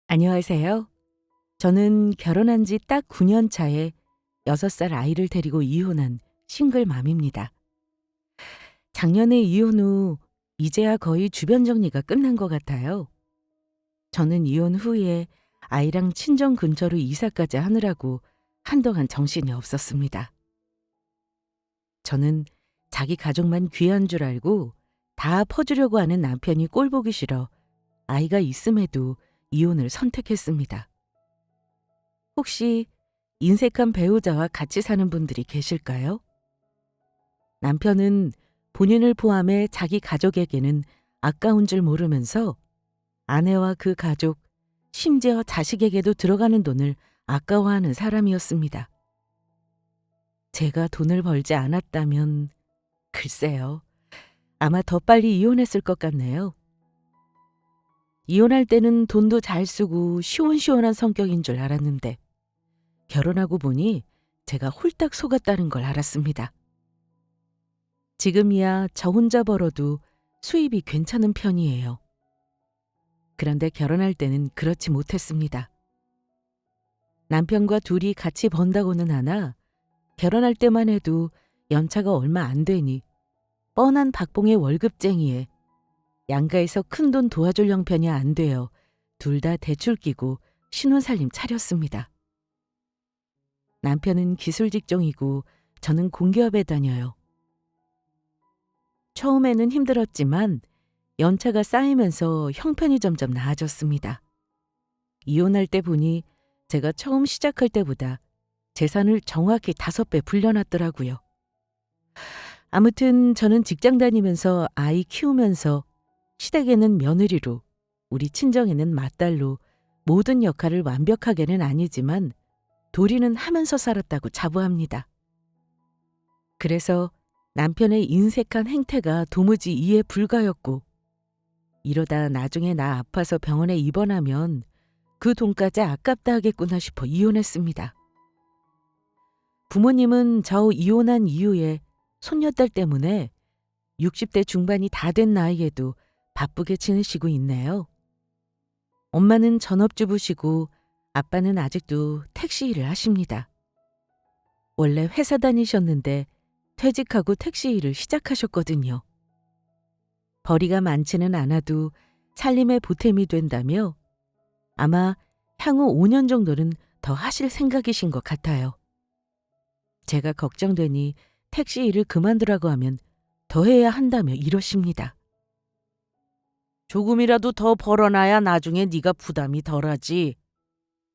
안녕하세요. 저는 결혼한 지 딱 9년 차에 6살 아이를 데리고 이혼한 싱글맘입니다. 작년에 이혼 후 이제야 거의 주변 정리가 끝난 것 같아요. 저는 이혼 후에 아이랑 친정 근처로 이사까지 하느라고 한동안 정신이 없었습니다. 저는 자기 가족만 귀한 줄 알고 다 퍼주려고 하는 남편이 꼴보기 싫어 아이가 있음에도 이혼을 선택했습니다. 혹시 인색한 배우자와 같이 사는 분들이 계실까요? 남편은 본인을 포함해 자기 가족에게는 아까운 줄 모르면서 아내와 그 가족, 심지어 자식에게도 들어가는 돈을 아까워하는 사람이었습니다. 제가 돈을 벌지 않았다면 글쎄요. 아마 더 빨리 이혼했을 것 같네요. 이혼할 때는 돈도 잘 쓰고 시원시원한 성격인 줄 알았는데 결혼하고 보니 제가 홀딱 속았다는 걸 알았습니다. 지금이야 저 혼자 벌어도 수입이 괜찮은 편이에요. 그런데 결혼할 때는 그렇지 못했습니다. 남편과 둘이 같이 번다고는 하나 결혼할 때만 해도 연차가 얼마 안 되니 뻔한 박봉의 월급쟁이에 양가에서 큰돈 도와줄 형편이 안 되어 둘 다 대출 끼고 신혼살림 차렸습니다. 남편은 기술 직종이고 저는 공기업에 다녀요. 처음에는 힘들었지만 연차가 쌓이면서 형편이 점점 나아졌습니다. 이혼할 때 보니 제가 처음 시작할 때보다 재산을 정확히 5배 불려놨더라고요. 아무튼 저는 직장 다니면서 아이 키우면서 시댁에는 며느리로, 우리 친정에는 맏딸로 모든 역할을 완벽하게는 아니지만 도리는 하면서 살았다고 자부합니다. 그래서 남편의 인색한 행태가 도무지 이해 불가였고 이러다 나중에 나 아파서 병원에 입원하면 그 돈까지 아깝다 하겠구나 싶어 이혼했습니다. 부모님은 저 이혼한 이후에 손녀딸 때문에 60대 중반이 다 된 나이에도 바쁘게 지내시고 있네요. 엄마는 전업주부시고 아빠는 아직도 택시 일을 하십니다. 원래 회사 다니셨는데 퇴직하고 택시 일을 시작하셨거든요. 벌이가 많지는 않아도 살림에 보탬이 된다며 아마 향후 5년 정도는 더 하실 생각이신 것 같아요. 제가 걱정되니 택시 일을 그만두라고 하면 더 해야 한다며 이러십니다. 조금이라도 더 벌어놔야 나중에 네가 부담이 덜하지.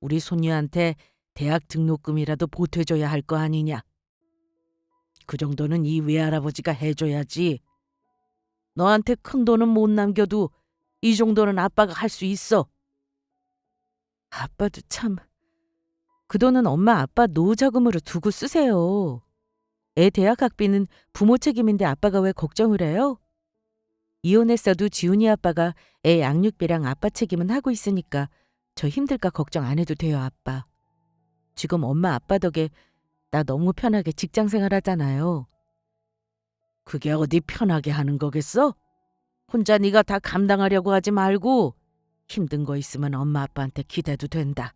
우리 손녀한테 대학 등록금이라도 보태줘야 할 거 아니냐. 그 정도는 이 외할아버지가 해줘야지. 너한테 큰 돈은 못 남겨도 이 정도는 아빠가 할 수 있어. 아빠도 참. 그 돈은 엄마 아빠 노후자금으로 두고 쓰세요. 애 대학 학비는 부모 책임인데 아빠가 왜 걱정을 해요? 이혼했어도 지훈이 아빠가 애 양육비랑 아빠 책임은 하고 있으니까 저 힘들까 걱정 안 해도 돼요, 아빠. 지금 엄마 아빠 덕에 나 너무 편하게 직장 생활하잖아요. 그게 어디 편하게 하는 거겠어? 혼자 네가 다 감당하려고 하지 말고 힘든 거 있으면 엄마 아빠한테 기대도 된다.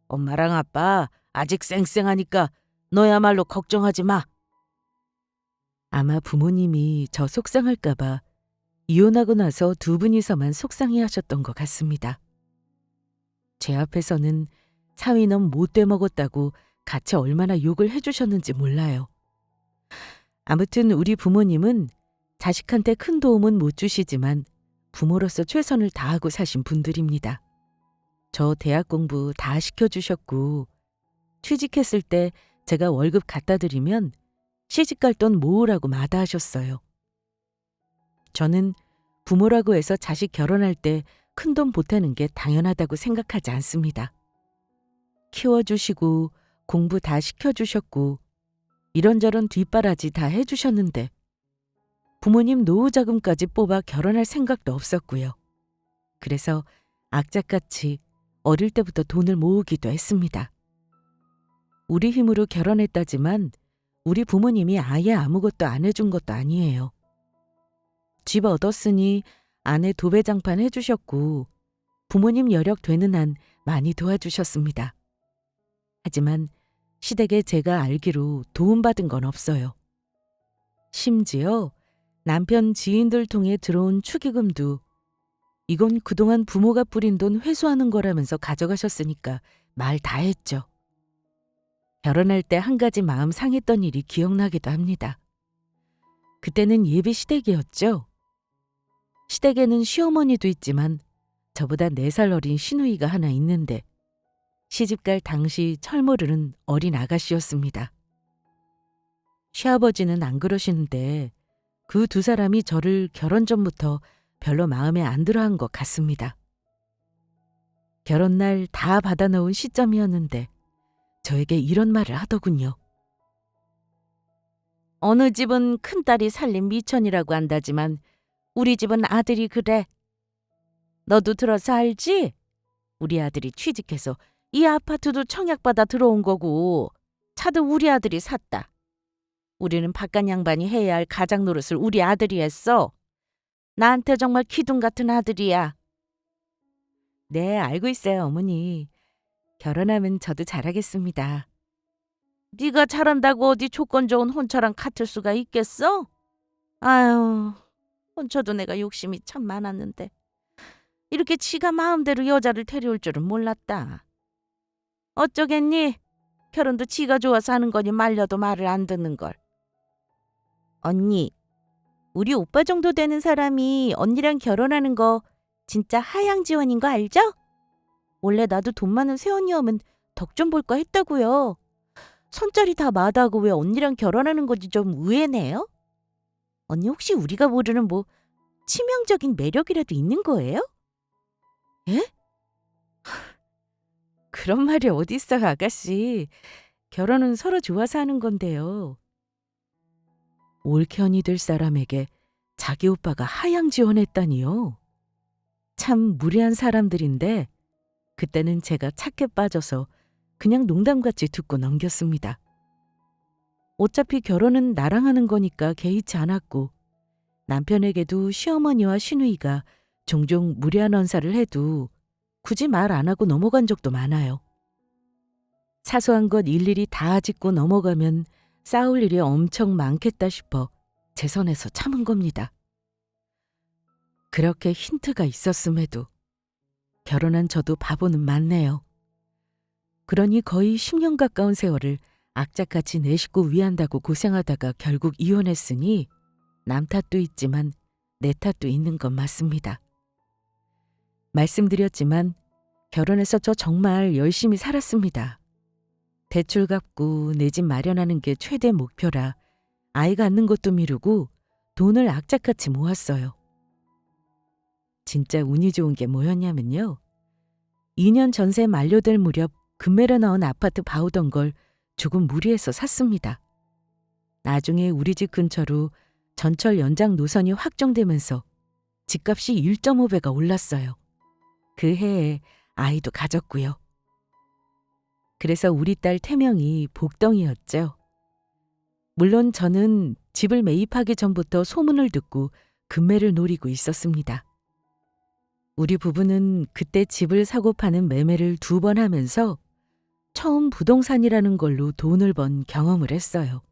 엄마랑 아빠 아직 쌩쌩하니까 너야말로 걱정하지 마. 아마 부모님이 저 속상할까 봐 이혼하고 나서 두 분이서만 속상해하셨던 것 같습니다. 제 앞에서는 사위는 못돼 먹었다고 같이 얼마나 욕을 해주셨는지 몰라요. 아무튼 우리 부모님은 자식한테 큰 도움은 못 주시지만 부모로서 최선을 다하고 사신 분들입니다. 저 대학 공부 다 시켜주셨고 취직했을 때 제가 월급 갖다 드리면 시집갈 돈 모으라고 마다하셨어요. 저는 부모라고 해서 자식 결혼할 때 큰돈 보태는 게 당연하다고 생각하지 않습니다. 키워주시고 공부 다 시켜주셨고 이런저런 뒷바라지 다 해주셨는데 부모님 노후자금까지 뽑아 결혼할 생각도 없었고요. 그래서 악착같이 어릴 때부터 돈을 모으기도 했습니다. 우리 힘으로 결혼했다지만 우리 부모님이 아예 아무것도 안 해준 것도 아니에요. 집 얻었으니 아내 도배장판 해주셨고 부모님 여력 되는 한 많이 도와주셨습니다. 하지만 시댁에 제가 알기로 도움받은 건 없어요. 심지어 남편 지인들 통해 들어온 축의금도 이건 그동안 부모가 뿌린 돈 회수하는 거라면서 가져가셨으니까 말 다 했죠. 결혼할 때 한 가지 마음 상했던 일이 기억나기도 합니다. 그때는 예비 시댁이었죠. 시댁에는 시어머니도 있지만 저보다 4살 어린 시누이가 하나 있는데 시집갈 당시 철모르는 어린 아가씨였습니다. 시아버지는 안 그러시는데 그 2사람이 저를 결혼 전부터 별로 마음에 안 들어한 것 같습니다. 결혼날 다 받아놓은 시점이었는데 저에게 이런 말을 하더군요. 어느 집은 큰딸이 살림 미천이라고 한다지만 우리 집은 아들이 그래. 너도 들어서 알지? 우리 아들이 취직해서 이 아파트도 청약받아 들어온 거고 차도 우리 아들이 샀다. 우리는 바깥 양반이 해야 할 가장 노릇을 우리 아들이 했어. 나한테 정말 기둥 같은 아들이야. 네, 알고 있어요, 어머니. 결혼하면 저도 잘하겠습니다. 네가 잘한다고 어디 조건 좋은 혼처랑 같을 수가 있겠어? 아유, 혼처도 내가 욕심이 참 많았는데 이렇게 지가 마음대로 여자를 데려올 줄은 몰랐다. 어쩌겠니? 결혼도 지가 좋아서 하는 거니 말려도 말을 안 듣는 걸. 언니, 우리 오빠 정도 되는 사람이 언니랑 결혼하는 거 진짜 하향 지원인 거 알죠? 원래 나도 돈 많은 새언니 오면 덕 좀 볼까 했다고요. 손자리 다 마다하고 왜 언니랑 결혼하는 건지 좀 의외네요. 언니 혹시 우리가 모르는 뭐 치명적인 매력이라도 있는 거예요? 예? 그런 말이 어디 있어요, 아가씨. 결혼은 서로 좋아서 하는 건데요. 올케 언니 될 사람에게 자기 오빠가 하향 지원했다니요. 참 무례한 사람들인데 그때는 제가 착해 빠져서 그냥 농담같이 듣고 넘겼습니다. 어차피 결혼은 나랑 하는 거니까 개의치 않았고 남편에게도 시어머니와 시누이가 종종 무례한 언사를 해도 굳이 말 안 하고 넘어간 적도 많아요. 사소한 것 일일이 다 짚고 넘어가면 싸울 일이 엄청 많겠다 싶어 제 선에서 참은 겁니다. 그렇게 힌트가 있었음에도 결혼한 저도 바보는 맞네요. 그러니 거의 10년 가까운 세월을 악착같이 내 식구 위한다고 고생하다가 결국 이혼했으니 남 탓도 있지만 내 탓도 있는 건 맞습니다. 말씀드렸지만 결혼해서 저 정말 열심히 살았습니다. 대출 갚고 내 집 마련하는 게 최대 목표라 아이 갖는 것도 미루고 돈을 악착같이 모았어요. 진짜 운이 좋은 게 뭐였냐면요. 2년 전세 만료될 무렵 금매로 나온 아파트 봐오던 걸 조금 무리해서 샀습니다. 나중에 우리 집 근처로 전철 연장 노선이 확정되면서 집값이 1.5배가 올랐어요. 그 해에 아이도 가졌고요. 그래서 우리 딸 태명이 복덩이였죠. 물론 저는 집을 매입하기 전부터 소문을 듣고 금매를 노리고 있었습니다. 우리 부부는 그때 집을 사고 파는 매매를 2번 하면서 처음 부동산이라는 걸로 돈을 번 경험을 했어요.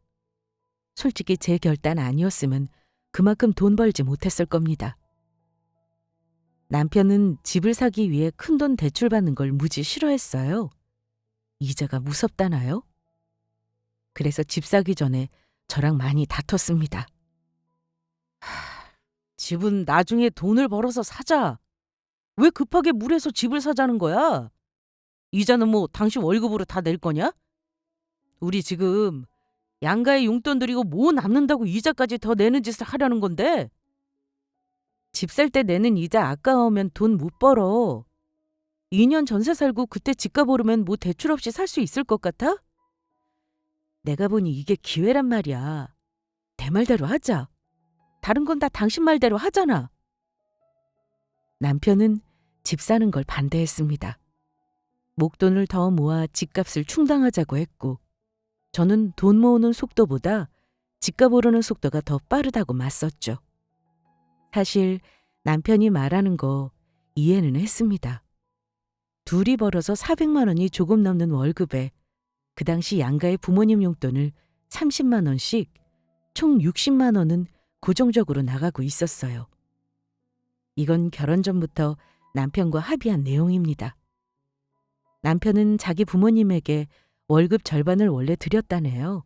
솔직히 제 결단 아니었으면 그만큼 돈 벌지 못했을 겁니다. 남편은 집을 사기 위해 큰돈 대출받는 걸 무지 싫어했어요. 이자가 무섭다나요? 그래서 집 사기 전에 저랑 많이 다퉜습니다. 집은 나중에 돈을 벌어서 사자. 왜 급하게 물에서 집을 사자는 거야? 이자는 뭐 당신 월급으로 다 낼 거냐? 우리 지금 양가에 용돈 드리고 뭐 남는다고 이자까지 더 내는 짓을 하려는 건데? 집 살 때 내는 이자 아까우면 돈 못 벌어. 2년 전세 살고 그때 집값 오르면 뭐 대출 없이 살 수 있을 것 같아? 내가 보니 이게 기회란 말이야. 내 말대로 하자. 다른 건 다 당신 말대로 하잖아. 남편은 집 사는 걸 반대했습니다. 목돈을 더 모아 집값을 충당하자고 했고 저는 돈 모으는 속도보다 집값 오르는 속도가 더 빠르다고 맞섰죠. 사실 남편이 말하는 거 이해는 했습니다. 둘이 벌어서 400만 원이 조금 넘는 월급에 그 당시 양가의 부모님 용돈을 30만 원씩 총 60만 원은 고정적으로 나가고 있었어요. 이건 결혼 전부터 남편과 합의한 내용입니다. 남편은 자기 부모님에게 월급 절반을 원래 드렸다네요.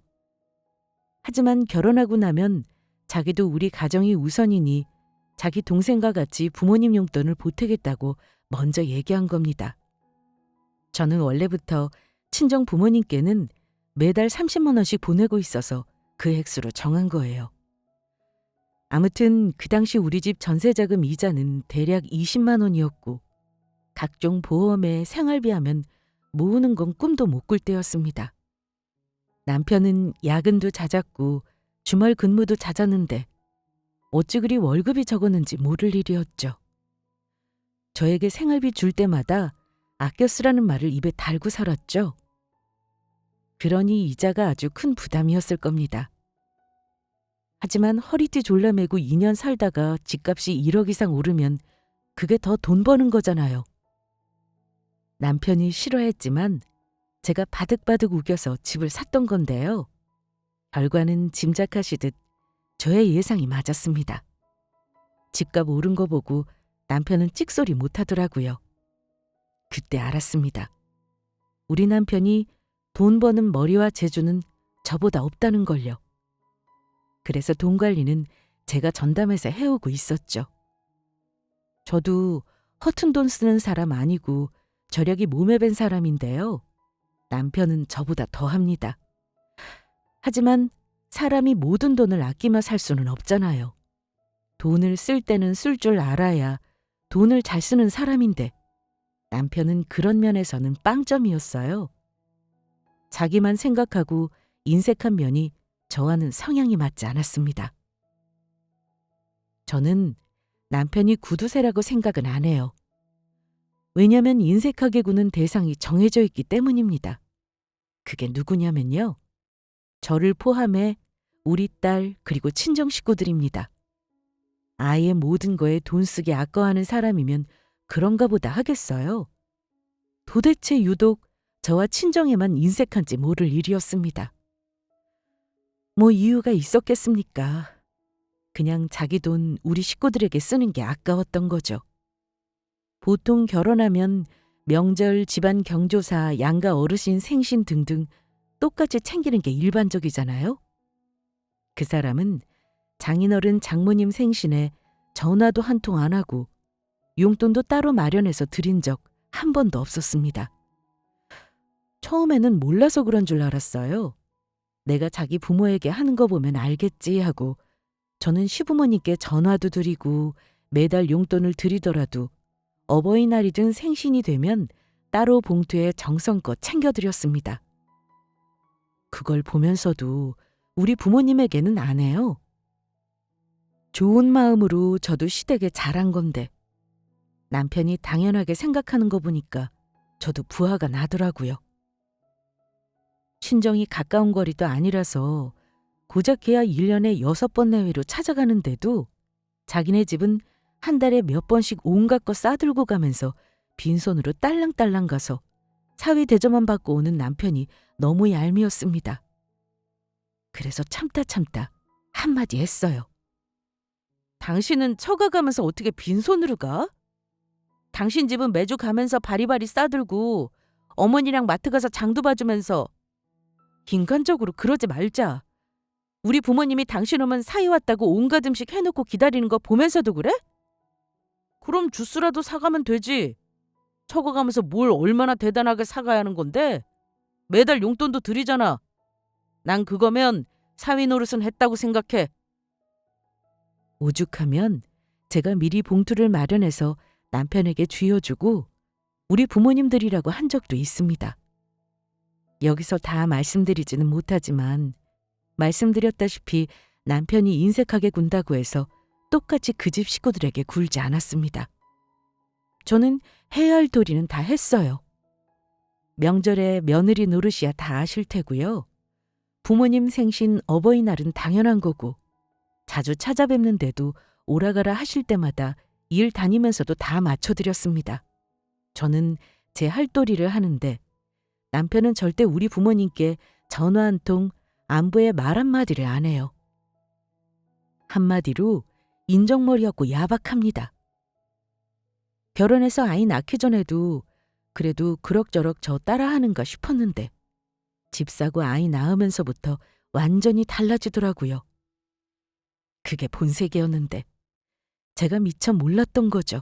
하지만 결혼하고 나면 자기도 우리 가정이 우선이니 자기 동생과 같이 부모님 용돈을 보태겠다고 먼저 얘기한 겁니다. 저는 원래부터 친정 부모님께는 매달 30만 원씩 보내고 있어서 그 액수로 정한 거예요. 아무튼 그 당시 우리 집 전세자금 이자는 대략 20만 원이었고 각종 보험에 생활비 하면 모으는 건 꿈도 못 꿀 때였습니다. 남편은 야근도 잦았고 주말 근무도 잦았는데 어찌 그리 월급이 적었는지 모를 일이었죠. 저에게 생활비 줄 때마다 아껴 쓰라는 말을 입에 달고 살았죠. 그러니 이자가 아주 큰 부담이었을 겁니다. 하지만 허리띠 졸라매고 2년 살다가 집값이 1억 이상 오르면 그게 더 돈 버는 거잖아요. 남편이 싫어했지만 제가 바득바득 우겨서 집을 샀던 건데요. 결과는 짐작하시듯 저의 예상이 맞았습니다. 집값 오른 거 보고 남편은 찍소리 못하더라고요. 그때 알았습니다. 우리 남편이 돈 버는 머리와 재주는 저보다 없다는 걸요. 그래서 돈 관리는 제가 전담해서 해오고 있었죠. 저도 허튼 돈 쓰는 사람 아니고 저력이 몸에 밴 사람인데요. 남편은 저보다 더 합니다. 하지만 사람이 모든 돈을 아끼며 살 수는 없잖아요. 돈을 쓸 때는 쓸 줄 알아야 돈을 잘 쓰는 사람인데 남편은 그런 면에서는 빵점이었어요. 자기만 생각하고 인색한 면이 저와는 성향이 맞지 않았습니다. 저는 남편이 구두쇠라고 생각은 안 해요. 왜냐면 인색하게 구는 대상이 정해져 있기 때문입니다. 그게 누구냐면요. 저를 포함해 우리 딸 그리고 친정 식구들입니다. 아예 모든 거에 돈 쓰게 아까워하는 사람이면 그런가 보다 하겠어요. 도대체 유독 저와 친정에만 인색한지 모를 일이었습니다. 뭐 이유가 있었겠습니까? 그냥 자기 돈 우리 식구들에게 쓰는 게 아까웠던 거죠. 보통 결혼하면 명절, 집안 경조사, 양가 어르신 생신 등등 똑같이 챙기는 게 일반적이잖아요. 그 사람은 장인어른 장모님 생신에 전화도 한 통 안 하고 용돈도 따로 마련해서 드린 적 한 번도 없었습니다. 처음에는 몰라서 그런 줄 알았어요. 내가 자기 부모에게 하는 거 보면 알겠지 하고 저는 시부모님께 전화도 드리고 매달 용돈을 드리더라도 어버이날이든 생신이 되면 따로 봉투에 정성껏 챙겨드렸습니다. 그걸 보면서도 우리 부모님에게는 안 해요. 좋은 마음으로 저도 시댁에 잘한 건데 남편이 당연하게 생각하는 거 보니까 저도 부화가 나더라고요. 친정이 가까운 거리도 아니라서 고작해야 1년에 6번 내외로 찾아가는데도 자기네 집은 한 달에 몇 번씩 온갖 거 싸들고 가면서 빈손으로 딸랑딸랑 가서 사위 대접만 받고 오는 남편이 너무 얄미웠습니다. 그래서 참다 한마디 했어요. 당신은 처가 가면서 어떻게 빈손으로 가? 당신 집은 매주 가면서 바리바리 싸들고 어머니랑 마트 가서 장도 봐주면서 인간적으로 그러지 말자. 우리 부모님이 당신 오면 사이 왔다고 온갖 음식 해놓고 기다리는 거 보면서도 그래? 그럼 주스라도 사가면 되지. 처가 가면서 뭘 얼마나 대단하게 사가야 하는 건데? 매달 용돈도 드리잖아. 난 그거면 사위 노릇은 했다고 생각해. 오죽하면 제가 미리 봉투를 마련해서 남편에게 쥐어주고 우리 부모님들이라고 한 적도 있습니다. 여기서 다 말씀드리지는 못하지만 말씀드렸다시피 남편이 인색하게 군다고 해서 똑같이 그 집 식구들에게 굴지 않았습니다. 저는 해야 할 도리는 다 했어요. 명절에 며느리 노릇이야 다 아실 테고요. 부모님 생신 어버이날은 당연한 거고 자주 찾아뵙는데도 오라가라 하실 때마다 일 다니면서도 다 맞춰드렸습니다. 저는 제 할도리를 하는데 남편은 절대 우리 부모님께 전화 한 통, 안부의 말 한마디를 안 해요. 한마디로 인정머리였고 야박합니다. 결혼해서 아이 낳기 전에도 그래도 그럭저럭 저 따라하는가 싶었는데 집 사고 아이 낳으면서부터 완전히 달라지더라고요. 그게 본색이었는데 제가 미처 몰랐던 거죠.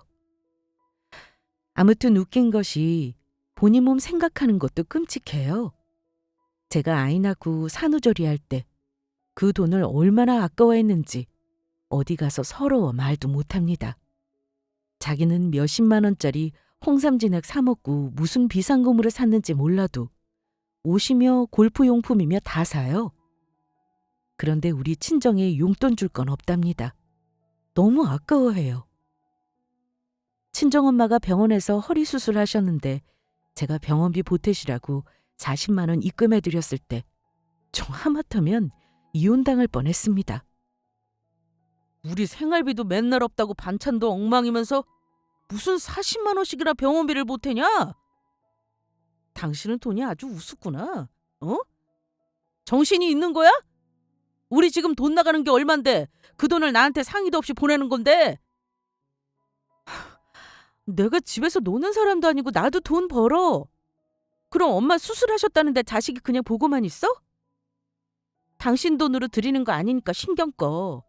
아무튼 웃긴 것이 본인 몸 생각하는 것도 끔찍해요. 제가 아이 낳고 산후조리할 때 그 돈을 얼마나 아까워했는지 어디 가서 서러워 말도 못합니다. 자기는 몇십만 원짜리 홍삼진액 사 먹고 무슨 비상금으로 샀는지 몰라도 옷이며 골프용품이며 다 사요. 그런데 우리 친정에 용돈 줄 건 없답니다. 너무 아까워해요. 친정엄마가 병원에서 허리 수술하셨는데 제가 병원비 보태시라고 40만 원 입금해 드렸을 때 저 하마터면 이혼당할 뻔했습니다. 우리 생활비도 맨날 없다고 반찬도 엉망이면서 무슨 40만 원씩이나 병원비를 보태냐? 당신은 돈이 아주 우습구나. 어? 정신이 있는 거야? 우리 지금 돈 나가는 게 얼만데 그 돈을 나한테 상의도 없이 보내는 건데. 내가 집에서 노는 사람도 아니고 나도 돈 벌어. 그럼 엄마 수술하셨다는데 자식이 그냥 보고만 있어? 당신 돈으로 드리는 거 아니니까 신경 꺼.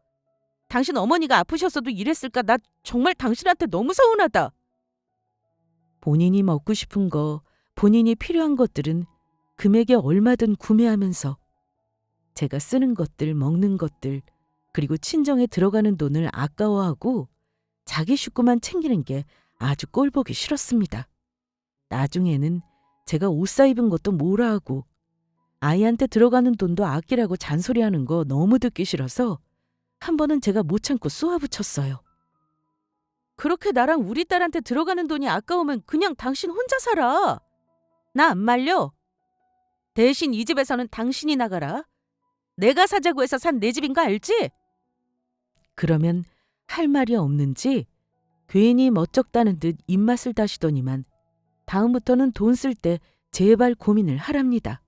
당신 어머니가 아프셨어도 이랬을까? 나 정말 당신한테 너무 서운하다. 본인이 먹고 싶은 거, 본인이 필요한 것들은 금액에 얼마든 구매하면서 제가 쓰는 것들, 먹는 것들, 그리고 친정에 들어가는 돈을 아까워하고 자기 식구만 챙기는 게 아주 꼴보기 싫었습니다. 나중에는 제가 옷 사 입은 것도 뭐라 하고 아이한테 들어가는 돈도 아끼라고 잔소리하는 거 너무 듣기 싫어서 한 번은 제가 못 참고 쏘아붙였어요. 그렇게 나랑 우리 딸한테 들어가는 돈이 아까우면 그냥 당신 혼자 살아. 나 안 말려. 대신 이 집에서는 당신이 나가라. 내가 사자고 해서 산 내 집인 거 알지? 그러면 할 말이 없는지 괜히 멋쩍다는 듯 입맛을 다시더니만 다음부터는 돈 쓸 때 제발 고민을 하랍니다.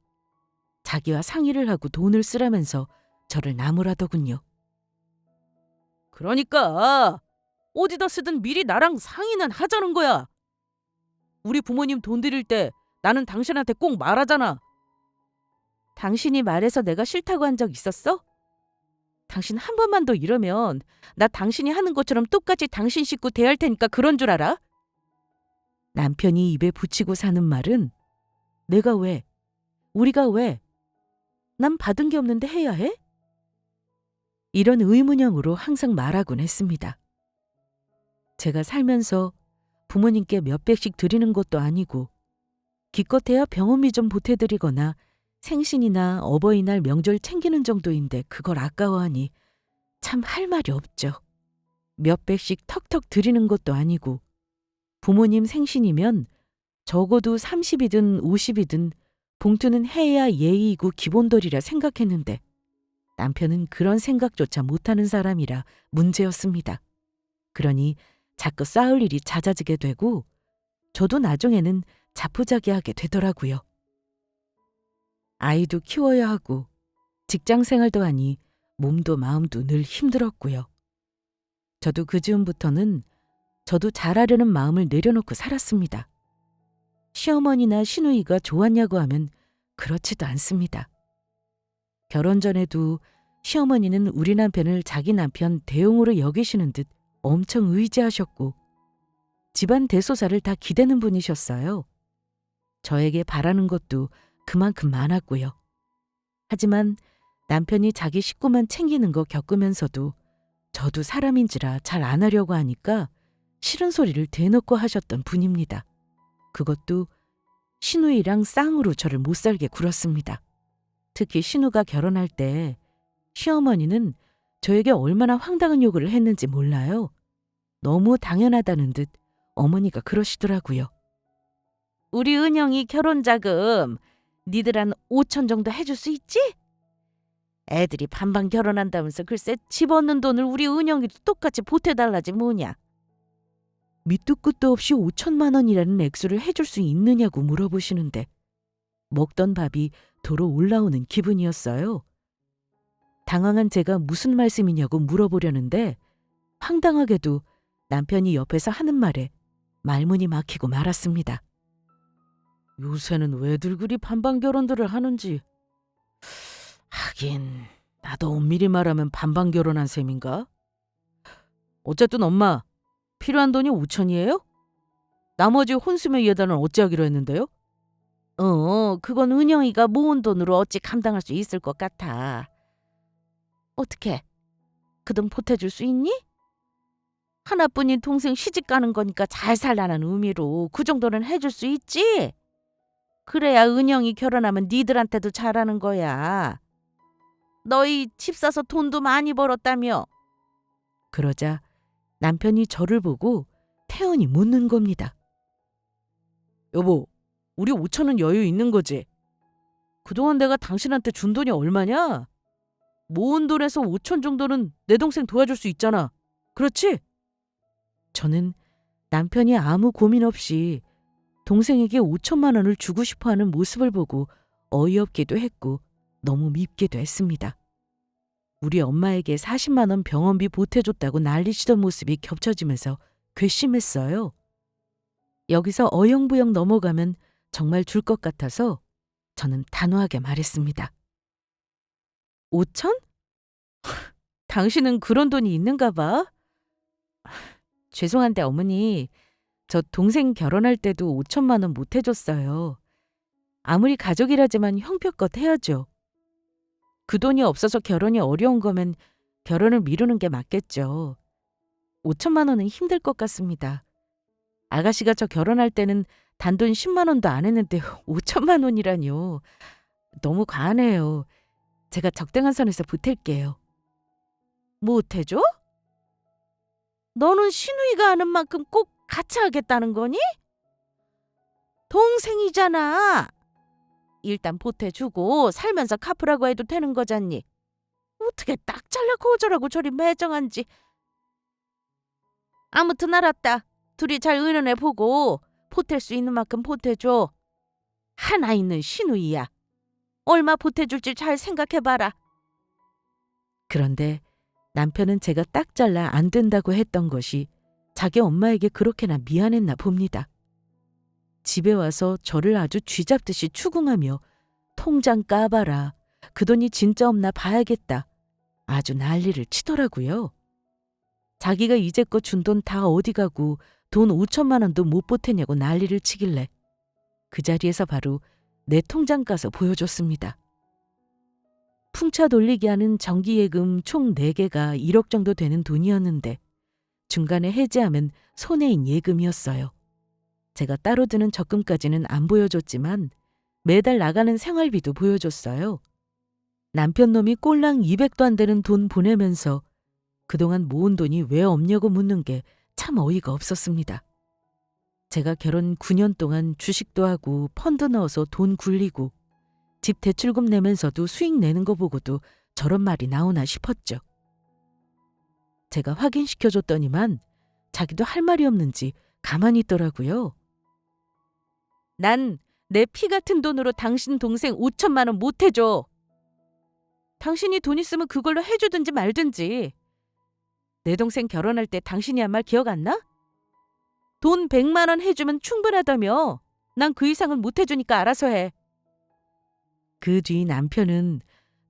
자기와 상의를 하고 돈을 쓰라면서 저를 나무라더군요. 그러니까 어디다 쓰든 미리 나랑 상의는 하자는 거야. 우리 부모님 돈 드릴 때 나는 당신한테 꼭 말하잖아. 당신이 말해서 내가 싫다고 한 적 있었어? 당신 한 번만 더 이러면 나 당신이 하는 것처럼 똑같이 당신 식구 대할 테니까 그런 줄 알아? 남편이 입에 붙이고 사는 말은 내가 왜? 우리가 왜? 난 받은 게 없는데 해야 해? 이런 의문형으로 항상 말하곤 했습니다. 제가 살면서 부모님께 몇백씩 드리는 것도 아니고 기껏해야 병원비 좀 보태드리거나 생신이나 어버이날 명절 챙기는 정도인데 그걸 아까워하니 참 할 말이 없죠. 몇백씩 턱턱 드리는 것도 아니고 부모님 생신이면 적어도 30이든 50이든 봉투는 해야 예의이고 기본돌이라 생각했는데 남편은 그런 생각조차 못하는 사람이라 문제였습니다. 그러니 자꾸 싸울 일이 잦아지게 되고 저도 나중에는 자포자기하게 되더라고요. 아이도 키워야 하고 직장 생활도 하니 몸도 마음도 늘 힘들었고요. 저도 그 즈음부터는 저도 잘하려는 마음을 내려놓고 살았습니다. 시어머니나 시누이가 좋았냐고 하면 그렇지도 않습니다. 결혼 전에도 시어머니는 우리 남편을 자기 남편 대용으로 여기시는 듯 엄청 의지하셨고 집안 대소사를 다 기대는 분이셨어요. 저에게 바라는 것도 그만큼 많았고요. 하지만 남편이 자기 식구만 챙기는 거 겪으면서도 저도 사람인지라 잘 안 하려고 하니까 싫은 소리를 대놓고 하셨던 분입니다. 그것도 신우이랑 쌍으로 저를 못살게 굴었습니다. 특히 신우가 결혼할 때 시어머니는 저에게 얼마나 황당한 요구를 했는지 몰라요. 너무 당연하다는 듯 어머니가 그러시더라고요. 우리 은영이 결혼 자금 니들 한 5천 정도 해줄 수 있지? 애들이 반반 결혼한다면서 글쎄 집 얻는 돈을 우리 은영이도 똑같이 보태달라지 뭐냐. 밑도 끝도 없이 5천만 원이라는 액수를 해줄 수 있느냐고 물어보시는데 먹던 밥이 도로 올라오는 기분이었어요. 당황한 제가 무슨 말씀이냐고 물어보려는데 황당하게도 남편이 옆에서 하는 말에 말문이 막히고 말았습니다. 요새는 왜들 그리 반반 결혼들을 하는지. 하긴 나도 엄밀히 말하면 반반 결혼한 셈인가? 어쨌든 엄마, 필요한 돈이 5천이에요? 나머지 혼수매 예단은 어찌하기로 했는데요? 그건 은영이가 모은 돈으로 어찌 감당할 수 있을 것 같아. 어떻게? 그 돈 보태줄 수 있니? 하나뿐인 동생 시집 가는 거니까 잘 살라는 의미로 그 정도는 해줄 수 있지? 그래야 은영이 결혼하면 니들한테도 잘하는 거야. 너희 집 사서 돈도 많이 벌었다며. 그러자 남편이 저를 보고 태연히 묻는 겁니다. 여보, 우리 5천은 여유 있는 거지? 그동안 내가 당신한테 준 돈이 얼마냐? 모은 돈에서 5천 정도는 내 동생 도와줄 수 있잖아. 그렇지? 저는 남편이 아무 고민 없이 동생에게 5천만 원을 주고 싶어하는 모습을 보고 어이없기도 했고 너무 밉기도 했습니다. 우리 엄마에게 40만 원 병원비 보태줬다고 난리치던 모습이 겹쳐지면서 괘씸했어요. 여기서 어영부영 넘어가면 정말 줄 것 같아서 저는 단호하게 말했습니다. 5천? 당신은 그런 돈이 있는가 봐. 죄송한데 어머니, 저 동생 결혼할 때도 5천만 원 못 해줬어요. 아무리 가족이라지만 형편껏 해야죠. 그 돈이 없어서 결혼이 어려운 거면 결혼을 미루는 게 맞겠죠. 5천만 원은 힘들 것 같습니다. 아가씨가 저 결혼할 때는 단돈 10만 원도 안 했는데 5천만 원이라뇨. 너무 과하네요. 제가 적당한 선에서 보탤게요. 못 해줘? 너는 시누이가 하는 만큼 꼭 같이 하겠다는 거니? 동생이잖아. 일단 보태주고 살면서 갚으라고 해도 되는 거잖니. 어떻게 딱 잘라 거절하고 저리 매정한지. 아무튼 알았다. 둘이 잘 의논해 보고 보탤 수 있는 만큼 보태줘. 하나 있는 시누이야. 얼마 보태줄지 잘 생각해봐라. 그런데 남편은 제가 딱 잘라 안 된다고 했던 것이 자기 엄마에게 그렇게나 미안했나 봅니다. 집에 와서 저를 아주 쥐잡듯이 추궁하며 통장 까봐라. 그 돈이 진짜 없나 봐야겠다. 아주 난리를 치더라고요. 자기가 이제껏 준 돈 다 어디 가고 돈 5천만 원도 못 보태냐고 난리를 치길래 그 자리에서 바로 내 통장 까서 보여줬습니다. 풍차 돌리기 하는 정기예금 총 4개가 1억 정도 되는 돈이었는데 중간에 해지하면 손해인 예금이었어요. 제가 따로 드는 적금까지는 안 보여줬지만 매달 나가는 생활비도 보여줬어요. 남편 놈이 꼴랑 200도 안 되는 돈 보내면서 그동안 모은 돈이 왜 없냐고 묻는 게 참 어이가 없었습니다. 제가 결혼 9년 동안 주식도 하고 펀드 넣어서 돈 굴리고 집 대출금 내면서도 수익 내는 거 보고도 저런 말이 나오나 싶었죠. 제가 확인시켜줬더니만 자기도 할 말이 없는지 가만히 있더라고요. 난 내 피 같은 돈으로 당신 동생 5천만 원 못 해줘. 당신이 돈 있으면 그걸로 해주든지 말든지. 내 동생 결혼할 때 당신이 한 말 기억 안 나? 돈 100만 원 해주면 충분하다며. 난 그 이상은 못 해주니까 알아서 해. 그 뒤 남편은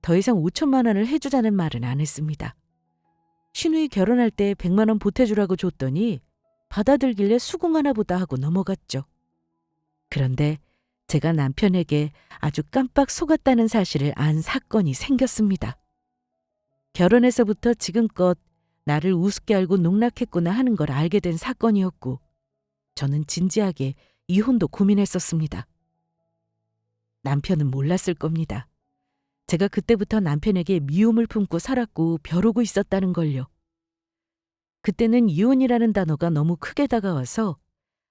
더 이상 5천만 원을 해주자는 말은 안 했습니다. 시누이 결혼할 때 100만 원 보태주라고 줬더니 받아들길래 수긍하나 보다 하고 넘어갔죠. 그런데 제가 남편에게 아주 깜빡 속았다는 사실을 안 사건이 생겼습니다. 결혼해서부터 지금껏 나를 우습게 알고 농락했구나 하는 걸 알게 된 사건이었고 저는 진지하게 이혼도 고민했었습니다. 남편은 몰랐을 겁니다. 제가 그때부터 남편에게 미움을 품고 살았고 벼르고 있었다는 걸요. 그때는 이혼이라는 단어가 너무 크게 다가와서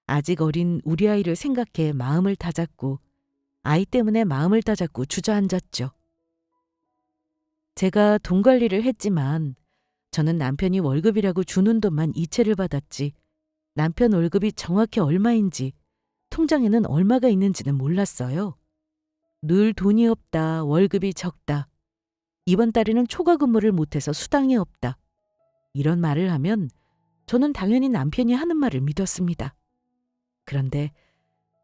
아직 어린 우리 아이를 생각해 마음을 다잡고 아이 때문에 마음을 다잡고 주저앉았죠. 제가 돈 관리를 했지만 저는 남편이 월급이라고 주는 돈만 이체를 받았지 남편 월급이 정확히 얼마인지, 통장에는 얼마가 있는지는 몰랐어요. 늘 돈이 없다, 월급이 적다, 이번 달에는 초과 근무를 못해서 수당이 없다, 이런 말을 하면 저는 당연히 남편이 하는 말을 믿었습니다. 그런데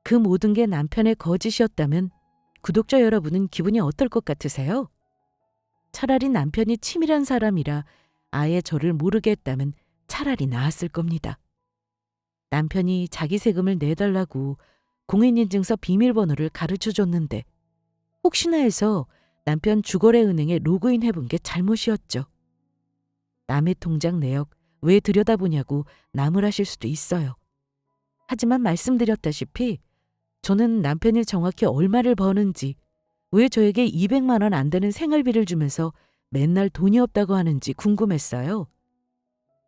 그 모든 게 남편의 거짓이었다면 구독자 여러분은 기분이 어떨 것 같으세요? 차라리 남편이 치밀한 사람이라 아예 저를 모르게 했다면 차라리 나았을 겁니다. 남편이 자기 세금을 내달라고 공인인증서 비밀번호를 가르쳐줬는데 혹시나 해서 남편 주거래은행에 로그인 해본 게 잘못이었죠. 남의 통장 내역 왜 들여다보냐고 나무라실 수도 있어요. 하지만 말씀드렸다시피 저는 남편이 정확히 얼마를 버는지, 왜 저에게 200만 원 안 되는 생활비를 주면서 맨날 돈이 없다고 하는지 궁금했어요.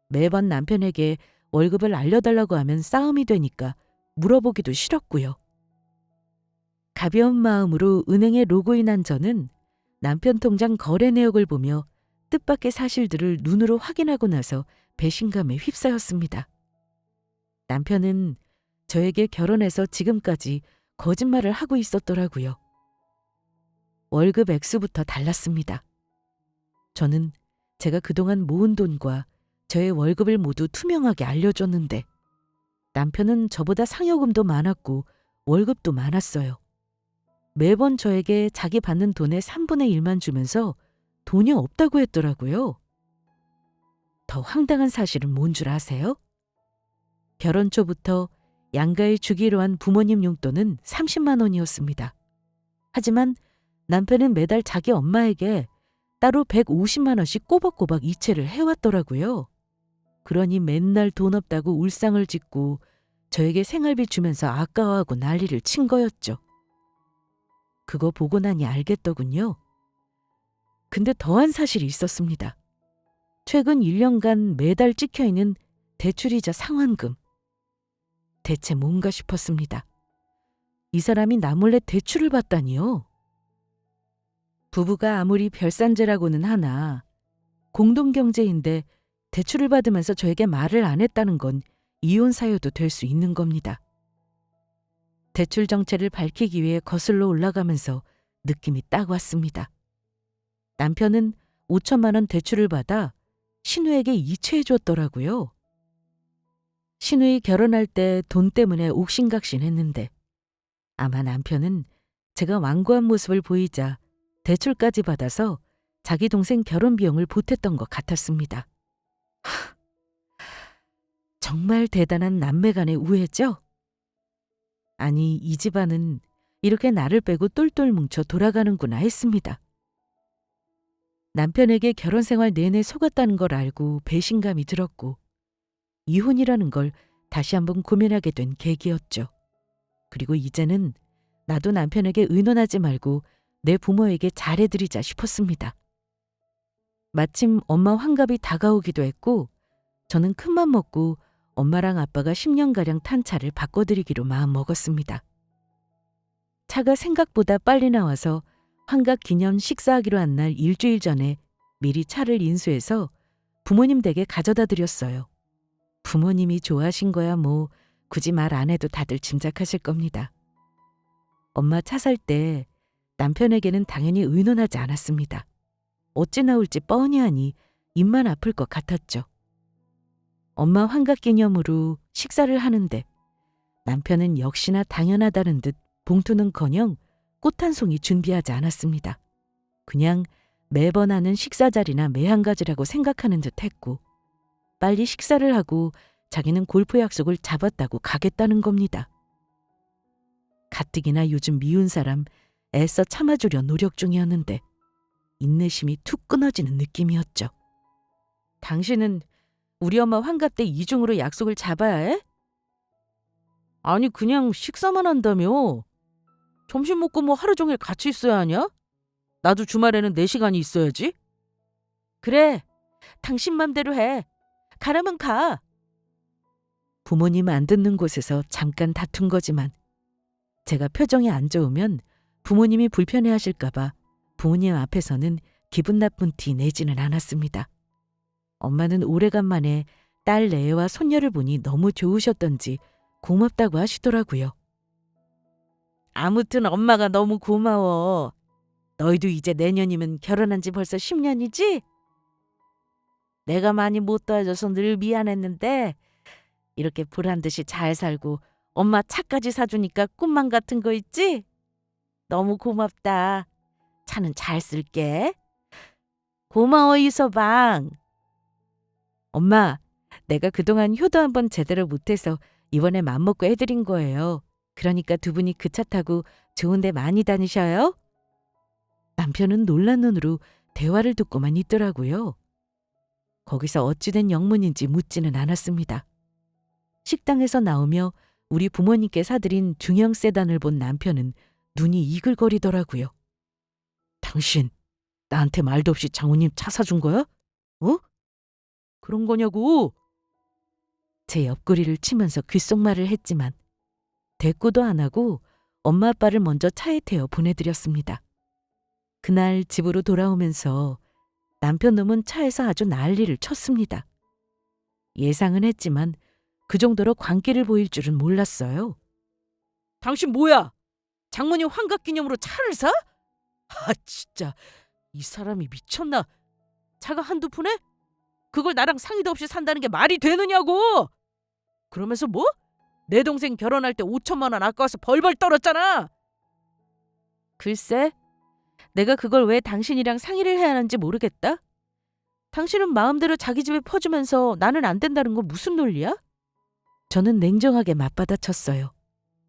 매번 남편에게 월급을 알려달라고 하면 싸움이 되니까 물어보기도 싫었고요. 가벼운 마음으로 은행에 로그인한 저는 남편 통장 거래 내역을 보며 뜻밖의 사실들을 눈으로 확인하고 나서 배신감에 휩싸였습니다. 남편은 저에게 결혼해서 지금까지 거짓말을 하고 있었더라고요. 월급 액수부터 달랐습니다. 저는 제가 그동안 모은 돈과 저의 월급을 모두 투명하게 알려줬는데 남편은 저보다 상여금도 많았고 월급도 많았어요. 매번 저에게 자기 받는 돈의 3분의 1만 주면서 돈이 없다고 했더라고요. 더 황당한 사실은 뭔 줄 아세요? 결혼 초부터 양가에 주기로 한 부모님 용돈은 30만 원이었습니다. 하지만 남편은 매달 자기 엄마에게 따로 150만 원씩 꼬박꼬박 이체를 해왔더라고요. 그러니 맨날 돈 없다고 울상을 짓고 저에게 생활비 주면서 아까워하고 난리를 친 거였죠. 그거 보고 나니 알겠더군요. 근데 더한 사실이 있었습니다. 최근 1년간 매달 찍혀있는 대출이자 상환금. 대체 뭔가 싶었습니다. 이 사람이 나 몰래 대출을 받다니요. 부부가 아무리 별산제라고는 하나 공동경제인데 대출을 받으면서 저에게 말을 안 했다는 건 이혼 사유도 될 수 있는 겁니다. 대출 정체를 밝히기 위해 거슬러 올라가면서 느낌이 딱 왔습니다. 남편은 5천만 원 대출을 받아 신우에게 이체해 줬더라고요. 신우이 결혼할 때 돈 때문에 옥신각신했는데 아마 남편은 제가 완고한 모습을 보이자 대출까지 받아서 자기 동생 결혼 비용을 보탰던 것 같았습니다. 정말 대단한 남매 간의 우애죠? 아니, 이 집안은 이렇게 나를 빼고 똘똘 뭉쳐 돌아가는구나 했습니다. 남편에게 결혼 생활 내내 속았다는 걸 알고 배신감이 들었고 이혼이라는 걸 다시 한번 고민하게 된 계기였죠. 그리고 이제는 나도 남편에게 의논하지 말고 내 부모에게 잘해드리자 싶었습니다. 마침 엄마 환갑이 다가오기도 했고 저는 큰맘 먹고 엄마랑 아빠가 10년가량 탄 차를 바꿔드리기로 마음먹었습니다. 차가 생각보다 빨리 나와서 환갑 기념 식사하기로 한 날 일주일 전에 미리 차를 인수해서 부모님 댁에 가져다 드렸어요. 부모님이 좋아하신 거야 뭐 굳이 말 안 해도 다들 짐작하실 겁니다. 엄마 차 살 때 남편에게는 당연히 의논하지 않았습니다. 어찌 나올지 뻔히 하니 입만 아플 것 같았죠. 엄마 환갑 기념으로 식사를 하는데 남편은 역시나 당연하다는 듯 봉투는커녕 꽃 한 송이 준비하지 않았습니다. 그냥 매번 하는 식사 자리나 매한가지라고 생각하는 듯 했고 빨리 식사를 하고 자기는 골프 약속을 잡았다고 가겠다는 겁니다. 가뜩이나 요즘 미운 사람 애써 참아주려 노력 중이었는데 인내심이 툭 끊어지는 느낌이었죠. 당신은 우리 엄마 환갑 때 이중으로 약속을 잡아야 해? 아니 그냥 식사만 한다며. 점심 먹고 뭐 하루 종일 같이 있어야 하냐? 나도 주말에는 내 시간이 있어야지. 그래, 당신 맘대로 해. 가라면 가. 부모님 안 듣는 곳에서 잠깐 다툰 거지만 제가 표정이 안 좋으면 부모님이 불편해하실까 봐 부모님 앞에서는 기분 나쁜 티 내지는 않았습니다. 엄마는 오래간만에 딸 레에와 손녀를 보니 너무 좋으셨던지 고맙다고 하시더라고요. 아무튼 엄마가 너무 고마워. 너희도 이제 내년이면 결혼한 지 벌써 10년이지? 내가 많이 못 도와줘서 늘 미안했는데 이렇게 보란듯이 잘 살고 엄마 차까지 사주니까 꿈만 같은 거 있지? 너무 고맙다. 차는 잘 쓸게. 고마워 이서방. 엄마, 내가 그동안 효도 한번 제대로 못해서 이번에 맘먹고 해드린 거예요. 그러니까 두 분이 그 차 타고 좋은 데 많이 다니셔요. 남편은 놀란 눈으로 대화를 듣고만 있더라고요. 거기서 어찌된 영문인지 묻지는 않았습니다. 식당에서 나오며 우리 부모님께 사드린 중형 세단을 본 남편은 눈이 이글거리더라고요. 당신, 나한테 말도 없이 장모님 차 사준 거야? 어? 그런 거냐고? 제 옆구리를 치면서 귓속말을 했지만 대꾸도 안 하고 엄마 아빠를 먼저 차에 태워 보내드렸습니다. 그날 집으로 돌아오면서 남편 놈은 차에서 아주 난리를 쳤습니다. 예상은 했지만 그 정도로 광기를 보일 줄은 몰랐어요. 당신 뭐야? 장모님 환갑기념으로 차를 사? 아 진짜 이 사람이 미쳤나? 차가 한두 푼에? 그걸 나랑 상의도 없이 산다는 게 말이 되느냐고! 그러면서 뭐? 내 동생 결혼할 때 5천만 원 아까워서 벌벌 떨었잖아. 글쎄, 내가 그걸 왜 당신이랑 상의를 해야 하는지 모르겠다. 당신은 마음대로 자기 집에 퍼주면서 나는 안 된다는 건 무슨 논리야? 저는 냉정하게 맞받아쳤어요.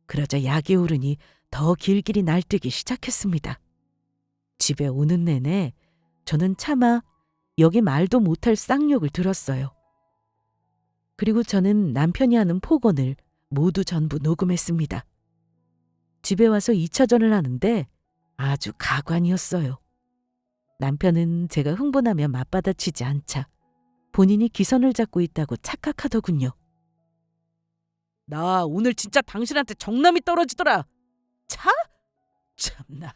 그러자 약이 오르니 더 길길이 날뛰기 시작했습니다. 집에 오는 내내 저는 차마 여기 말도 못할 쌍욕을 들었어요. 그리고 저는 남편이 하는 폭언을 모두 전부 녹음했습니다. 집에 와서 2차전을 하는데 아주 가관이었어요. 남편은 제가 흥분하며 맞받아치지 않자 본인이 기선을 잡고 있다고 착각하더군요. 나 오늘 진짜 당신한테 정남이 떨어지더라. 차? 참나.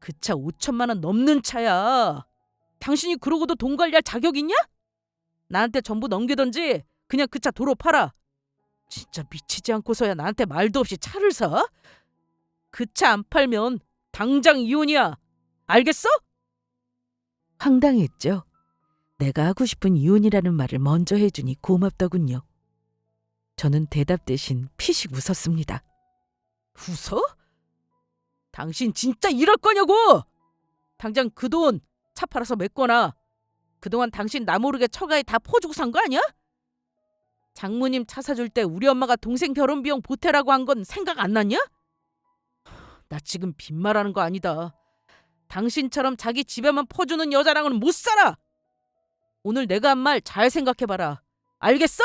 그 차 5천만 원 넘는 차야. 당신이 그러고도 돈 관리할 자격 있냐? 나한테 전부 넘기던지 그냥 그 차 도로 팔아. 진짜 미치지 않고서야 나한테 말도 없이 차를 사? 그 차 안 팔면 당장 이혼이야. 알겠어? 황당했죠. 내가 하고 싶은 이혼이라는 말을 먼저 해주니 고맙더군요. 저는 대답 대신 피식 웃었습니다. 웃어? 당신 진짜 이럴 거냐고! 당장 그 돈 차 팔아서 메꿔놔. 그동안 당신 나 모르게 처가에 다 퍼주고 산 거 아니야? 장모님 차 사줄 때 우리 엄마가 동생 결혼 비용 보태라고 한 건 생각 안 났냐? 나 지금 빈말하는 거 아니다. 당신처럼 자기 집에만 퍼주는 여자랑은 못 살아. 오늘 내가 한 말 잘 생각해봐라. 알겠어?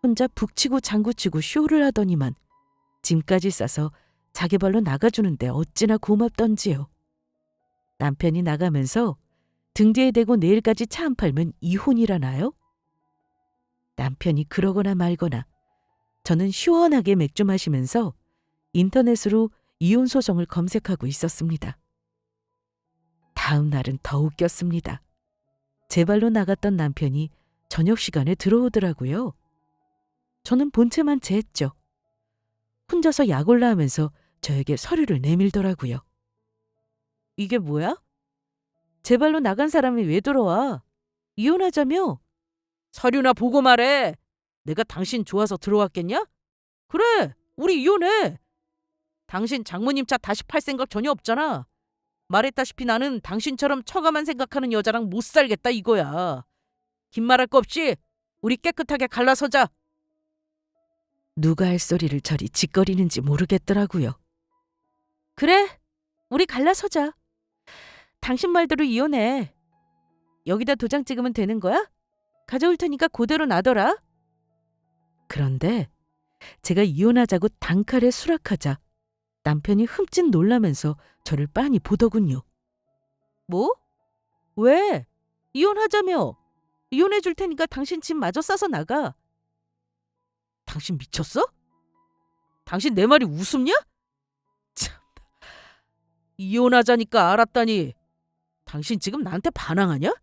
혼자 북치고 장구치고 쇼를 하더니만 짐까지 싸서 자기 발로 나가주는데 어찌나 고맙던지요. 남편이 나가면서 등 뒤에 대고 내일까지 차 안 팔면 이혼이라나요? 남편이 그러거나 말거나 저는 시원하게 맥주 마시면서 인터넷으로 이혼 소송을 검색하고 있었습니다. 다음 날은 더 웃겼습니다. 제 발로 나갔던 남편이 저녁 시간에 들어오더라고요. 저는 본체만 제했죠. 혼자서 약올라 하면서 저에게 서류를 내밀더라고요. 이게 뭐야? 제 발로 나간 사람이 왜 들어와? 이혼하자며? 서류나 보고 말해. 내가 당신 좋아서 들어왔겠냐? 그래, 우리 이혼해. 당신 장모님 차 다시 팔 생각 전혀 없잖아. 말했다시피 나는 당신처럼 처가만 생각하는 여자랑 못 살겠다 이거야. 긴 말할 거 없이 우리 깨끗하게 갈라서자. 누가 할 소리를 저리 짓거리는지 모르겠더라고요. 그래, 우리 갈라서자. 당신 말대로 이혼해. 여기다 도장 찍으면 되는 거야? 가져올 테니까 그대로 놔둬라. 그런데 제가 이혼하자고 단칼에 수락하자 남편이 흠칫 놀라면서 저를 빤히 보더군요. 뭐? 왜? 이혼하자며. 이혼해 줄 테니까 당신 집 마저 싸서 나가. 당신 미쳤어? 당신 내 말이 우습냐? 참, 이혼하자니까 알았다니. 당신 지금 나한테 반항하냐?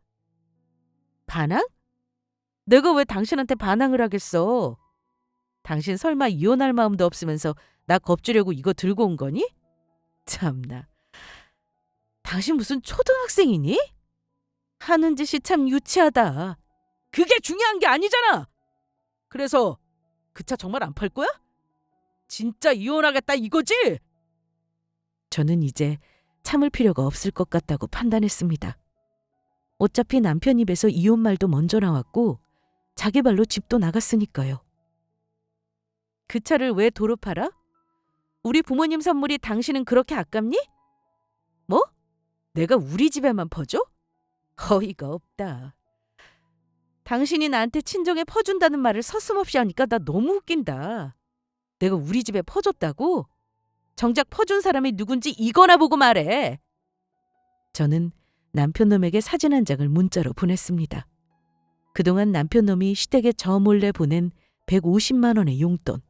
반항? 내가 왜 당신한테 반항을 하겠어? 당신 설마 이혼할 마음도 없으면서 나 겁주려고 이거 들고 온 거니? 참나. 당신 무슨 초등학생이니? 하는 짓이 참 유치하다. 그게 중요한 게 아니잖아. 그래서 그 차 정말 안 팔 거야? 진짜 이혼하겠다 이거지? 저는 이제 참을 필요가 없을 것 같다고 판단했습니다. 어차피 남편 입에서 이혼 말도 먼저 나왔고 자기 발로 집도 나갔으니까요. 그 차를 왜 도로 팔아? 우리 부모님 선물이 당신은 그렇게 아깝니? 뭐? 내가 우리 집에만 퍼줘? 어이가 없다. 당신이 나한테 친정에 퍼준다는 말을 서슴없이 하니까 나 너무 웃긴다. 내가 우리 집에 퍼줬다고? 정작 퍼준 사람이 누군지 이거나 보고 말해. 저는 남편놈에게 사진 한 장을 문자로 보냈습니다. 그동안 남편놈이 시댁에 저 몰래 보낸 150만 원의 용돈,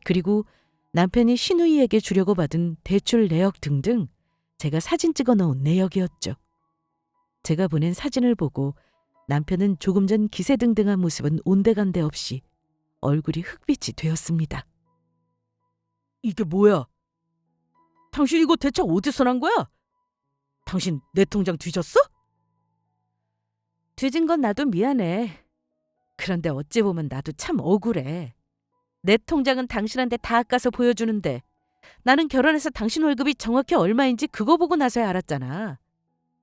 그리고 남편이 시누이에게 주려고 받은 대출 내역 등등 제가 사진 찍어 넣은 내역이었죠. 제가 보낸 사진을 보고 남편은 조금 전 기세등등한 모습은 온데간데 없이 얼굴이 흑빛이 되었습니다. 이게 뭐야? 당신 이거 대체 어디서 난 거야? 당신 내 통장 뒤졌어? 뒤진 건 나도 미안해. 그런데 어찌 보면 나도 참 억울해. 내 통장은 당신한테 다 깎아서 보여주는데 나는 결혼해서 당신 월급이 정확히 얼마인지 그거 보고 나서야 알았잖아.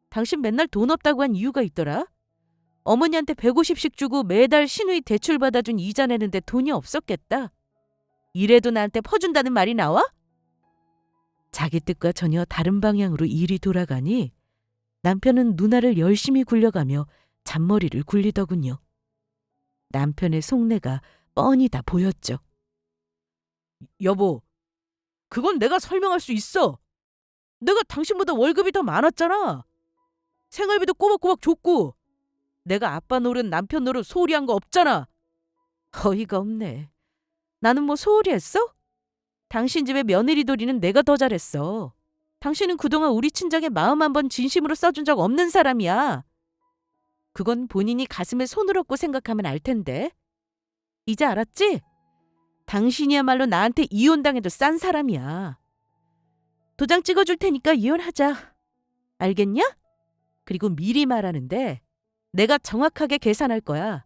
당신 맨날 돈 없다고 한 이유가 있더라. 어머니한테 150씩 주고 매달 시누이 대출 받아준 이자 내는데 돈이 없었겠다. 이래도 나한테 퍼준다는 말이 나와? 자기 뜻과 전혀 다른 방향으로 일이 돌아가니 남편은 누나를 열심히 굴려가며 잔머리를 굴리더군요. 남편의 속내가 뻔히 다 보였죠. 여보, 그건 내가 설명할 수 있어. 내가 당신보다 월급이 더 많았잖아. 생활비도 꼬박꼬박 줬고 내가 아빠 노릇 남편 노릇 소홀히 한 거 없잖아. 어이가 없네. 나는 뭐 소홀히 했어? 당신 집에 며느리 도리는 내가 더 잘했어. 당신은 그동안 우리 친정에 마음 한 번 진심으로 써준 적 없는 사람이야. 그건 본인이 가슴에 손을 얹고 생각하면 알 텐데. 이제 알았지? 당신이야말로 나한테 이혼당해도 싼 사람이야. 도장 찍어줄 테니까 이혼하자. 알겠냐? 그리고 미리 말하는데 내가 정확하게 계산할 거야.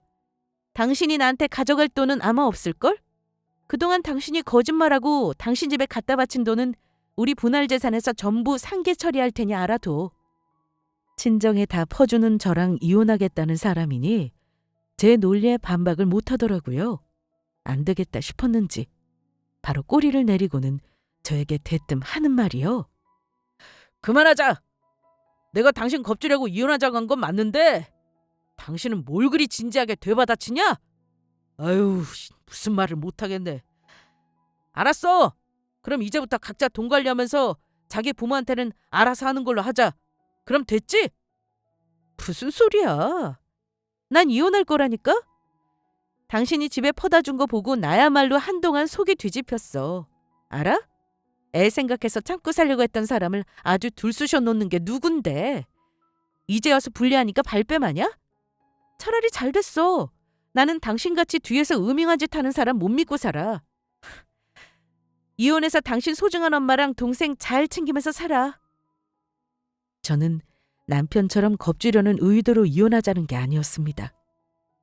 당신이 나한테 가져갈 돈은 아마 없을걸? 그동안 당신이 거짓말하고 당신 집에 갖다 바친 돈은 우리 분할 재산에서 전부 상계 처리할 테니 알아둬. 친정에 다 퍼주는 저랑 이혼하겠다는 사람이니 제 논리에 반박을 못하더라고요. 안 되겠다 싶었는지 바로 꼬리를 내리고는 저에게 대뜸 하는 말이요. 그만하자. 내가 당신 겁주려고 이혼하자고 한 건 맞는데 당신은 뭘 그리 진지하게 되받아치냐? 아유, 무슨 말을 못하겠네. 알았어. 그럼 이제부터 각자 돈 관리하면서 자기 부모한테는 알아서 하는 걸로 하자. 그럼 됐지? 무슨 소리야. 난 이혼할 거라니까? 당신이 집에 퍼다 준 거 보고 나야말로 한동안 속이 뒤집혔어. 알아? 애 생각해서 참고 살려고 했던 사람을 아주 둘쑤셔 놓는 게 누군데. 이제 와서 불리하니까 발뺌하냐? 차라리 잘 됐어. 나는 당신같이 뒤에서 음흉한 짓 하는 사람 못 믿고 살아. 이혼해서 당신 소중한 엄마랑 동생 잘 챙기면서 살아. 저는 남편처럼 겁주려는 의도로 이혼하자는 게 아니었습니다.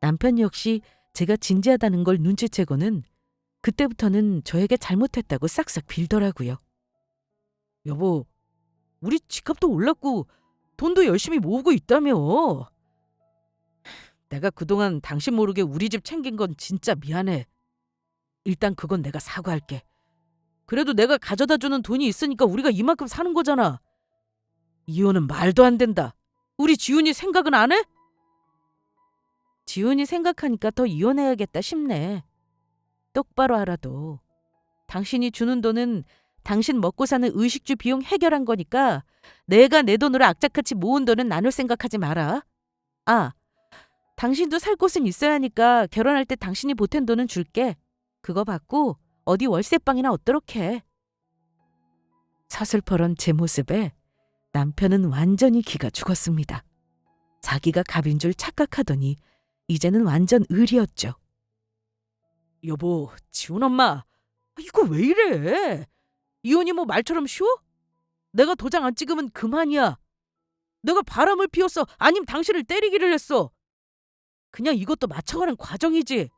남편 역시 제가 진지하다는 걸 눈치채고는 그때부터는 저에게 잘못했다고 싹싹 빌더라고요. 여보, 우리 집값도 올랐고 돈도 열심히 모으고 있다며. 내가 그동안 당신 모르게 우리 집 챙긴 건 진짜 미안해. 일단 그건 내가 사과할게. 그래도 내가 가져다주는 돈이 있으니까 우리가 이만큼 사는 거잖아. 이혼은 말도 안 된다. 우리 지훈이 생각은 안 해? 지훈이 생각하니까 더 이혼해야겠다 싶네. 똑바로 알아도 당신이 주는 돈은 당신 먹고 사는 의식주 비용 해결한 거니까 내가 내 돈으로 악착같이 모은 돈은 나눌 생각하지 마라. 아, 당신도 살 곳은 있어야 하니까 결혼할 때 당신이 보탠 돈은 줄게. 그거 받고 어디 월세방이나 얻도록 해. 서슬퍼런 제 모습에 남편은 완전히 기가 죽었습니다. 자기가 갑인 줄 착각하더니 이제는 완전 을이었죠. 여보, 지훈 엄마, 이거 왜 이래? 이혼이 뭐 말처럼 쉬워? 내가 도장 안 찍으면 그만이야. 내가 바람을 피웠어. 아님 당신을 때리기를 했어. 그냥 이것도 맞춰가는 과정이지.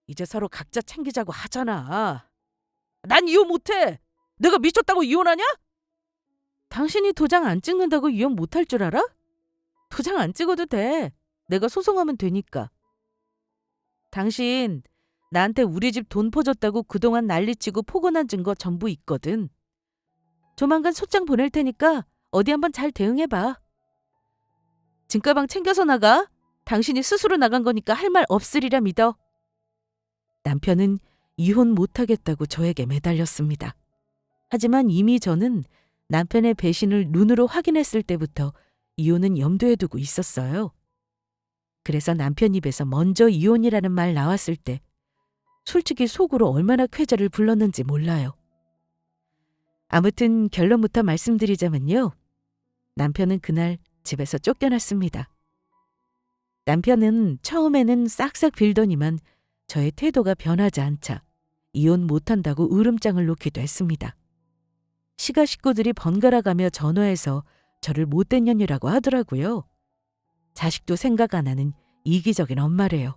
이제 서로 각자 챙기자고 하잖아. 난 이혼 못해. 내가 미쳤다고 이혼하냐? 당신이 도장 안 찍는다고 이혼 못할 줄 알아? 도장 안 찍어도 돼. 내가 소송하면 되니까. 당신 나한테 우리 집 돈 퍼줬다고 그동안 난리치고 포건한 증거 전부 있거든. 조만간 소장 보낼 테니까 어디 한번 잘 대응해봐. 짐가방 챙겨서 나가. 당신이 스스로 나간 거니까 할 말 없으리라 믿어. 남편은 이혼 못하겠다고 저에게 매달렸습니다. 하지만 이미 저는 남편의 배신을 눈으로 확인했을 때부터 이혼은 염두에 두고 있었어요. 그래서 남편 입에서 먼저 이혼이라는 말 나왔을 때 솔직히 속으로 얼마나 쾌재를 불렀는지 몰라요. 아무튼 결론부터 말씀드리자면요. 남편은 그날 집에서 쫓겨났습니다. 남편은 처음에는 싹싹 빌더니만 저의 태도가 변하지 않자 이혼 못한다고 으름장을 놓기도 했습니다. 시가 식구들이 번갈아가며 전화해서 저를 못된 년이라고 하더라고요. 자식도 생각 안 하는 이기적인 엄마래요.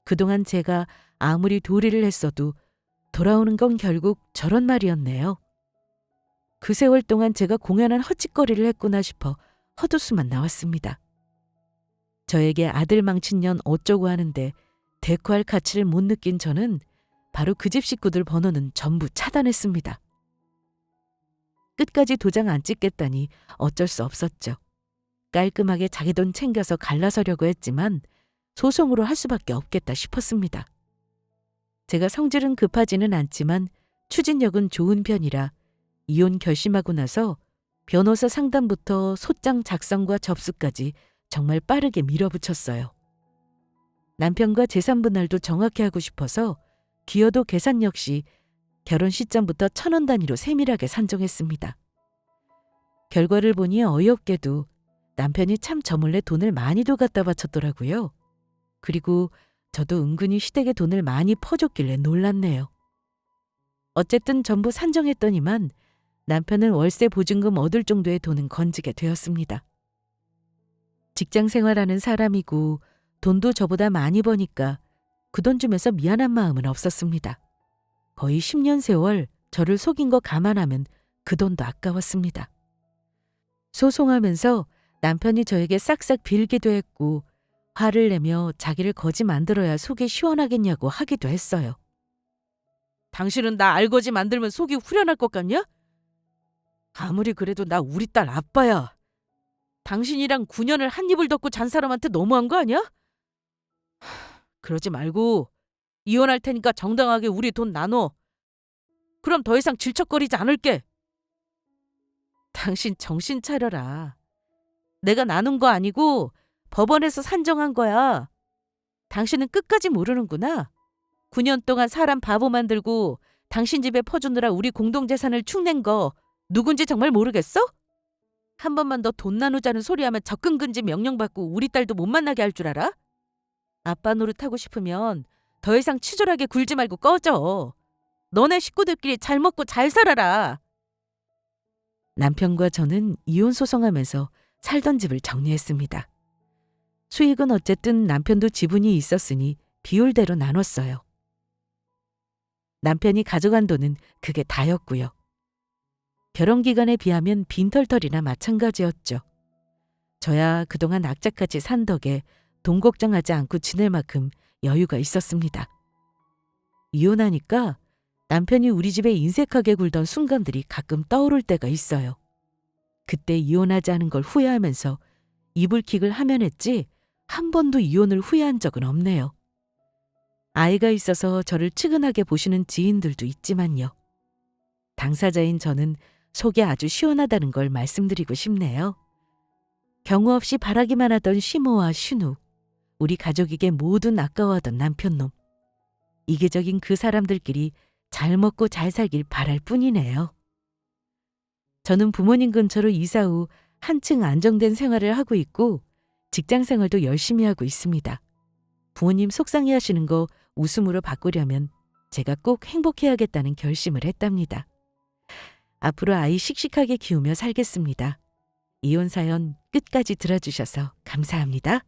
그동안 제가 아무리 도리를 했어도 돌아오는 건 결국 저런 말이었네요. 그 세월 동안 제가 공연한 헛짓거리를 했구나 싶어 헛웃음만 나왔습니다. 저에게 아들 망친 년 어쩌고 하는데 대꾸할 가치를 못 느낀 저는 바로 그 집 식구들 번호는 전부 차단했습니다. 끝까지 도장 안 찍겠다니 어쩔 수 없었죠. 깔끔하게 자기 돈 챙겨서 갈라서려고 했지만 소송으로 할 수밖에 없겠다 싶었습니다. 제가 성질은 급하지는 않지만 추진력은 좋은 편이라 이혼 결심하고 나서 변호사 상담부터 소장 작성과 접수까지 정말 빠르게 밀어붙였어요. 남편과 재산 분할도 정확히 하고 싶어서 기여도 계산 역시 결혼 시점부터 1,000원 단위로 세밀하게 산정했습니다. 결과를 보니 어이없게도 남편이 참 저 몰래 돈을 많이도 갖다 바쳤더라고요. 그리고 저도 은근히 시댁에 돈을 많이 퍼줬길래 놀랐네요. 어쨌든 전부 산정했더니만 남편은 월세 보증금 얻을 정도의 돈은 건지게 되었습니다. 직장 생활하는 사람이고 돈도 저보다 많이 버니까 그 돈 주면서 미안한 마음은 없었습니다. 거의 10년 세월 저를 속인 거 감안하면 그 돈도 아까웠습니다. 소송하면서 남편이 저에게 싹싹 빌기도 했고 화를 내며 자기를 거지 만들어야 속이 시원하겠냐고 하기도 했어요. 당신은 나 알거지 만들면 속이 후련할 것 같냐? 아무리 그래도 나 우리 딸 아빠야. 당신이랑 9년을 한 입을 덮고 잔 사람한테 너무한 거 아니야? 그러지 말고 이혼할 테니까 정당하게 우리 돈 나눠. 그럼 더 이상 질척거리지 않을게. 당신 정신 차려라. 내가 나눈 거 아니고 법원에서 산정한 거야. 당신은 끝까지 모르는구나. 9년 동안 사람 바보 만들고 당신 집에 퍼주느라 우리 공동재산을 축낸 거 누군지 정말 모르겠어? 한 번만 더 돈 나누자는 소리하면 접근금지 명령받고 우리 딸도 못 만나게 할 줄 알아? 아빠 노릇하고 싶으면 더 이상 치졸하게 굴지 말고 꺼져. 너네 식구들끼리 잘 먹고 잘 살아라. 남편과 저는 이혼 소송하면서 살던 집을 정리했습니다. 수익은 어쨌든 남편도 지분이 있었으니 비율대로 나눴어요. 남편이 가져간 돈은 그게 다였고요. 결혼 기간에 비하면 빈털털이나 마찬가지였죠. 저야 그동안 악착같이 산 덕에 돈 걱정하지 않고 지낼 만큼 여유가 있었습니다. 이혼하니까 남편이 우리 집에 인색하게 굴던 순간들이 가끔 떠오를 때가 있어요. 그때 이혼하지 않은 걸 후회하면서 이불킥을 하면 했지 한 번도 이혼을 후회한 적은 없네요. 아이가 있어서 저를 측은하게 보시는 지인들도 있지만요. 당사자인 저는 속이 아주 시원하다는 걸 말씀드리고 싶네요. 경우 없이 바라기만 하던 시모와 신우, 우리 가족에게 모두 아까워하던 남편놈. 이기적인 그 사람들끼리 잘 먹고 잘 살길 바랄 뿐이네요. 저는 부모님 근처로 이사 후 한층 안정된 생활을 하고 있고 직장 생활도 열심히 하고 있습니다. 부모님 속상해 하시는 거 웃음으로 바꾸려면 제가 꼭 행복해야겠다는 결심을 했답니다. 앞으로 아이 씩씩하게 키우며 살겠습니다. 이혼 사연 끝까지 들어주셔서 감사합니다.